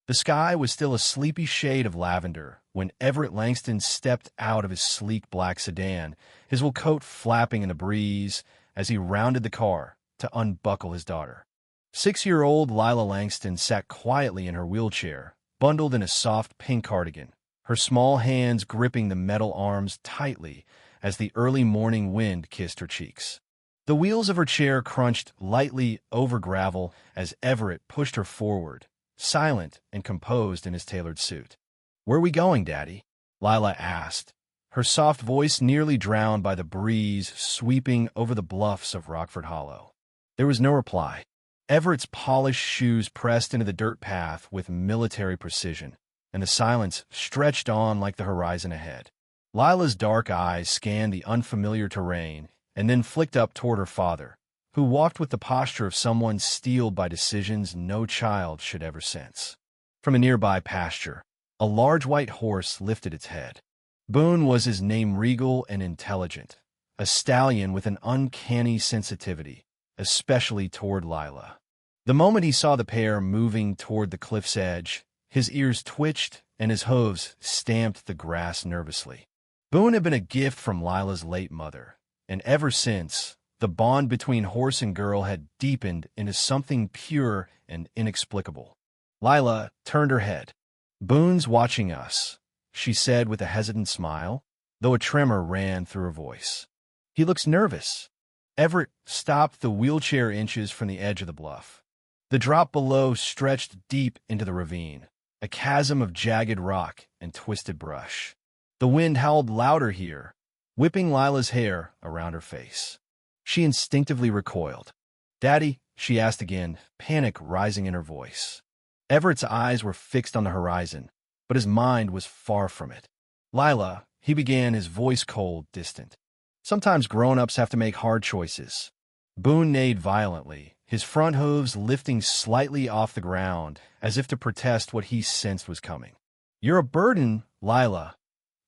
The sky was still a sleepy shade of lavender when Everett Langston stepped out of his sleek black sedan, his wool coat flapping in the breeze as he rounded the car to unbuckle his daughter. 6-year-old Lila Langston sat quietly in her wheelchair, bundled in a soft pink cardigan, her small hands gripping the metal arms tightly as the early morning wind kissed her cheeks. The wheels of her chair crunched lightly over gravel as Everett pushed her forward, silent and composed in his tailored suit. "Where are we going, Daddy?" Lila asked, her soft voice nearly drowned by the breeze sweeping over the bluffs of Rockford Hollow. There was no reply. Everett's polished shoes pressed into the dirt path with military precision, and the silence stretched on like the horizon ahead. Lila's dark eyes scanned the unfamiliar terrain and then flicked up toward her father, who walked with the posture of someone steeled by decisions no child should ever sense. From a nearby pasture, a large white horse lifted its head. Boone was his name, regal and intelligent, a stallion with an uncanny sensitivity, especially toward Lila. The moment he saw the pair moving toward the cliff's edge, his ears twitched and his hooves stamped the grass nervously. Boone had been a gift from Lila's late mother, and ever since, the bond between horse and girl had deepened into something pure and inexplicable. Lila turned her head. "Boone's watching us," she said with a hesitant smile, though a tremor ran through her voice. "He looks nervous." Everett stopped the wheelchair inches from the edge of the bluff. The drop below stretched deep into the ravine, a chasm of jagged rock and twisted brush. The wind howled louder here, whipping Lila's hair around her face. She instinctively recoiled. "Daddy?" she asked again, panic rising in her voice. Everett's eyes were fixed on the horizon, but his mind was far from it. "Lila," he began, his voice cold, distant. "Sometimes grown-ups have to make hard choices." Boone neighed violently, his front hooves lifting slightly off the ground as if to protest what he sensed was coming. "You're a burden, Lila,"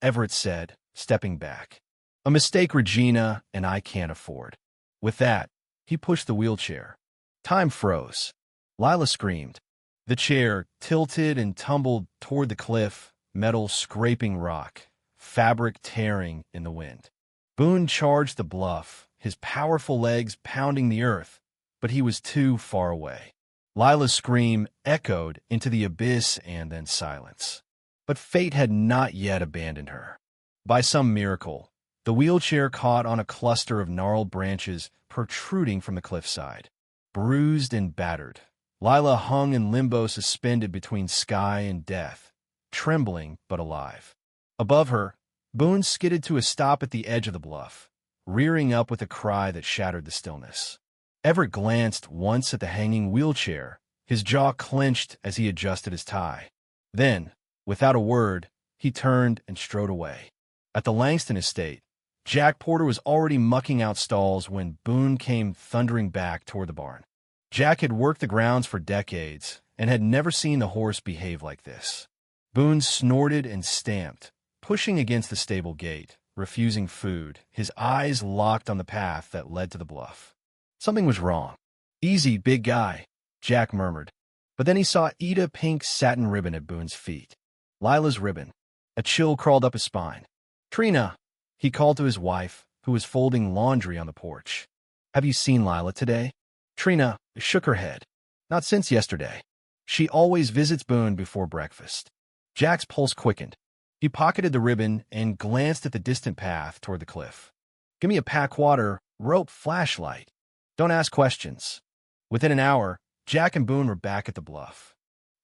Everett said, stepping back. "A mistake Regina and I can't afford." With that, he pushed the wheelchair. Time froze. Lila screamed. The chair tilted and tumbled toward the cliff, metal scraping rock, fabric tearing in the wind. Boone charged the bluff, his powerful legs pounding the earth, but he was too far away. Lila's scream echoed into the abyss and then silence. But fate had not yet abandoned her. By some miracle, the wheelchair caught on a cluster of gnarled branches protruding from the cliffside. Bruised and battered, Lila hung in limbo, suspended between sky and death, trembling but alive. Above her, Boone skidded to a stop at the edge of the bluff, rearing up with a cry that shattered the stillness. Everett glanced once at the hanging wheelchair, his jaw clenched as he adjusted his tie. Then, without a word, he turned and strode away. At the Langston estate, Jack Porter was already mucking out stalls when Boone came thundering back toward the barn. Jack had worked the grounds for decades and had never seen the horse behave like this. Boone snorted and stamped, pushing against the stable gate, refusing food, his eyes locked on the path that led to the bluff. Something was wrong. "Easy, big guy," Jack murmured. But then he saw Ida Pink's satin ribbon at Boone's feet. Lila's ribbon. A chill crawled up his spine. "Trina," he called to his wife, who was folding laundry on the porch. "Have you seen Lila today?" Trina shook her head. "Not since yesterday. She always visits Boone before breakfast." Jack's pulse quickened. He pocketed the ribbon and glanced at the distant path toward the cliff. "Give me a pack water, rope, flashlight. Don't ask questions." Within an hour, Jack and Boone were back at the bluff.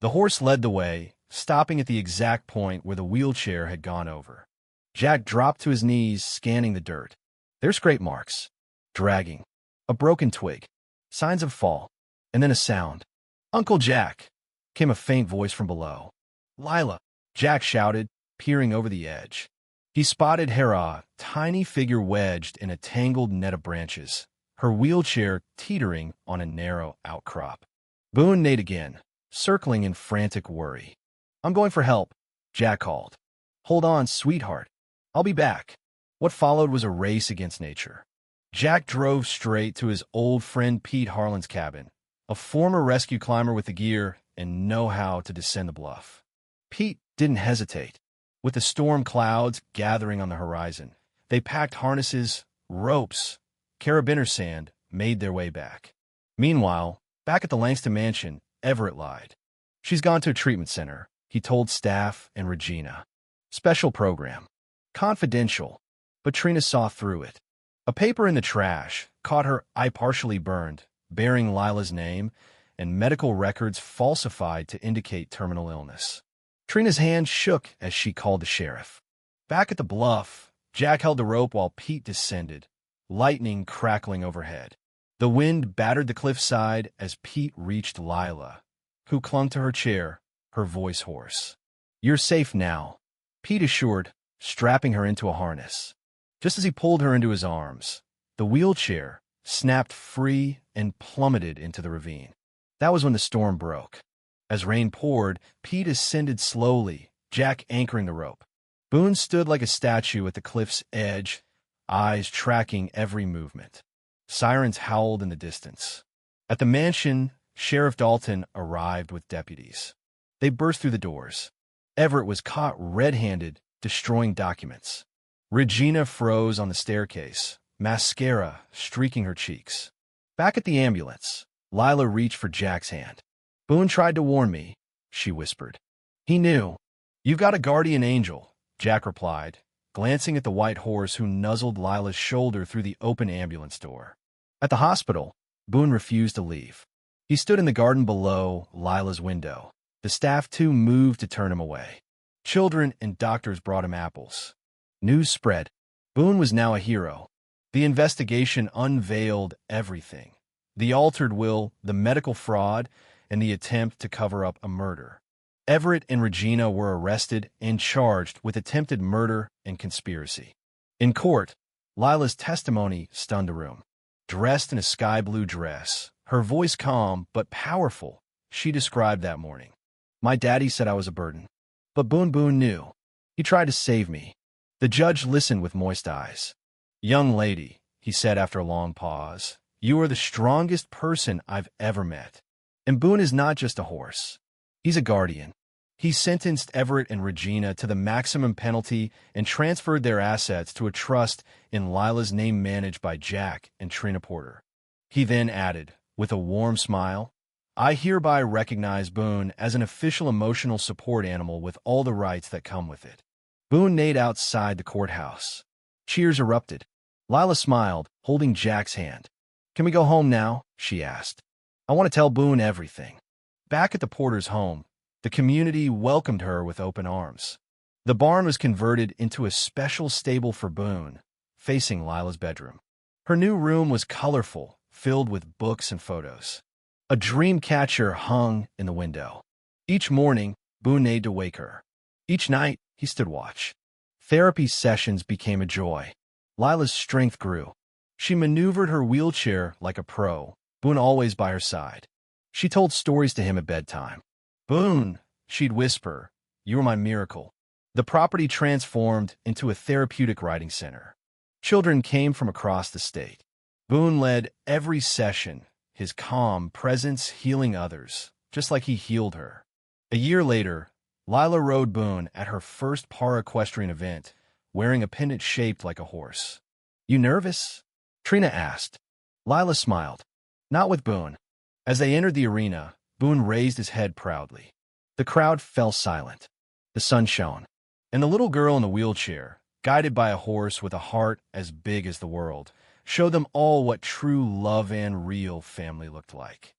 The horse led the way, stopping at the exact point where the wheelchair had gone over. Jack dropped to his knees, scanning the dirt. There's scrape marks. Dragging. A broken twig. Signs of fall. And then a sound. "Uncle Jack!" came a faint voice from below. "Lila!" Jack shouted, peering over the edge. He spotted Hera, tiny figure wedged in a tangled net of branches, her wheelchair teetering on a narrow outcrop. Boone neighed again, circling in frantic worry. "I'm going for help," Jack called. "Hold on, sweetheart. I'll be back." What followed was a race against nature. Jack drove straight to his old friend Pete Harlan's cabin, a former rescue climber with the gear and know how to descend the bluff. Pete didn't hesitate. With the storm clouds gathering on the horizon, they packed harnesses, ropes, carabiner sand, made their way back. Meanwhile, back at the Langston mansion, Everett lied. She's gone to a treatment center, he told staff and Regina. Special program. Confidential. But Trina saw through it. A paper in the trash caught her eye partially burned, bearing Lila's name, and medical records falsified to indicate terminal illness. Trina's hand shook as she called the sheriff. Back at the bluff, Jack held the rope while Pete descended, lightning crackling overhead. The wind battered the cliffside as Pete reached Lila, who clung to her chair, her voice hoarse. "You're safe now," Pete assured, strapping her into a harness. Just as he pulled her into his arms, the wheelchair snapped free and plummeted into the ravine. That was when the storm broke. As rain poured, Pete ascended slowly, Jack anchoring the rope. Boone stood like a statue at the cliff's edge, eyes tracking every movement. Sirens howled in the distance. At the mansion, Sheriff Dalton arrived with deputies. They burst through the doors. Everett was caught red-handed, destroying documents. Regina froze on the staircase, mascara streaking her cheeks. Back at the ambulance, Lila reached for Jack's hand. "Boone tried to warn me," she whispered. "He knew." "You've got a guardian angel," Jack replied, glancing at the white horse who nuzzled Lila's shoulder through the open ambulance door. At the hospital, Boone refused to leave. He stood in the garden below Lila's window. The staff too moved to turn him away. Children and doctors brought him apples. News spread. Boone was now a hero. The investigation unveiled everything. The altered will, the medical fraud, and the attempt to cover up a murder. Everett and Regina were arrested and charged with attempted murder and conspiracy. In court, Lila's testimony stunned the room. Dressed in a sky-blue dress, her voice calm but powerful, she described that morning. "My daddy said I was a burden. But Boone knew. He tried to save me." The judge listened with moist eyes. "Young lady," he said after a long pause, "you are the strongest person I've ever met. And Boone is not just a horse. He's a guardian." He sentenced Everett and Regina to the maximum penalty and transferred their assets to a trust in Lila's name managed by Jack and Trina Porter. He then added, with a warm smile, "I hereby recognize Boone as an official emotional support animal with all the rights that come with it." Boone neighed outside the courthouse. Cheers erupted. Lila smiled, holding Jack's hand. "Can we go home now?" she asked. "I want to tell Boone everything." Back at the Porter's home, the community welcomed her with open arms. The barn was converted into a special stable for Boone, facing Lila's bedroom. Her new room was colorful, filled with books and photos. A dream catcher hung in the window. Each morning, Boone neighed to wake her. Each night, he stood watch. Therapy sessions became a joy. Lila's strength grew. She maneuvered her wheelchair like a pro, Boone always by her side. She told stories to him at bedtime. "Boone," she'd whisper, "you were my miracle." The property transformed into a therapeutic writing center. Children came from across the state. Boone led every session, his calm presence healing others, just like he healed her. A year later, Lila rode Boone at her first para-equestrian event, wearing a pendant shaped like a horse. "You nervous?" Trina asked. Lila smiled. "Not with Boone." As they entered the arena, Boone raised his head proudly. The crowd fell silent. The sun shone. And the little girl in the wheelchair, guided by a horse with a heart as big as the world, showed them all what true love and real family looked like.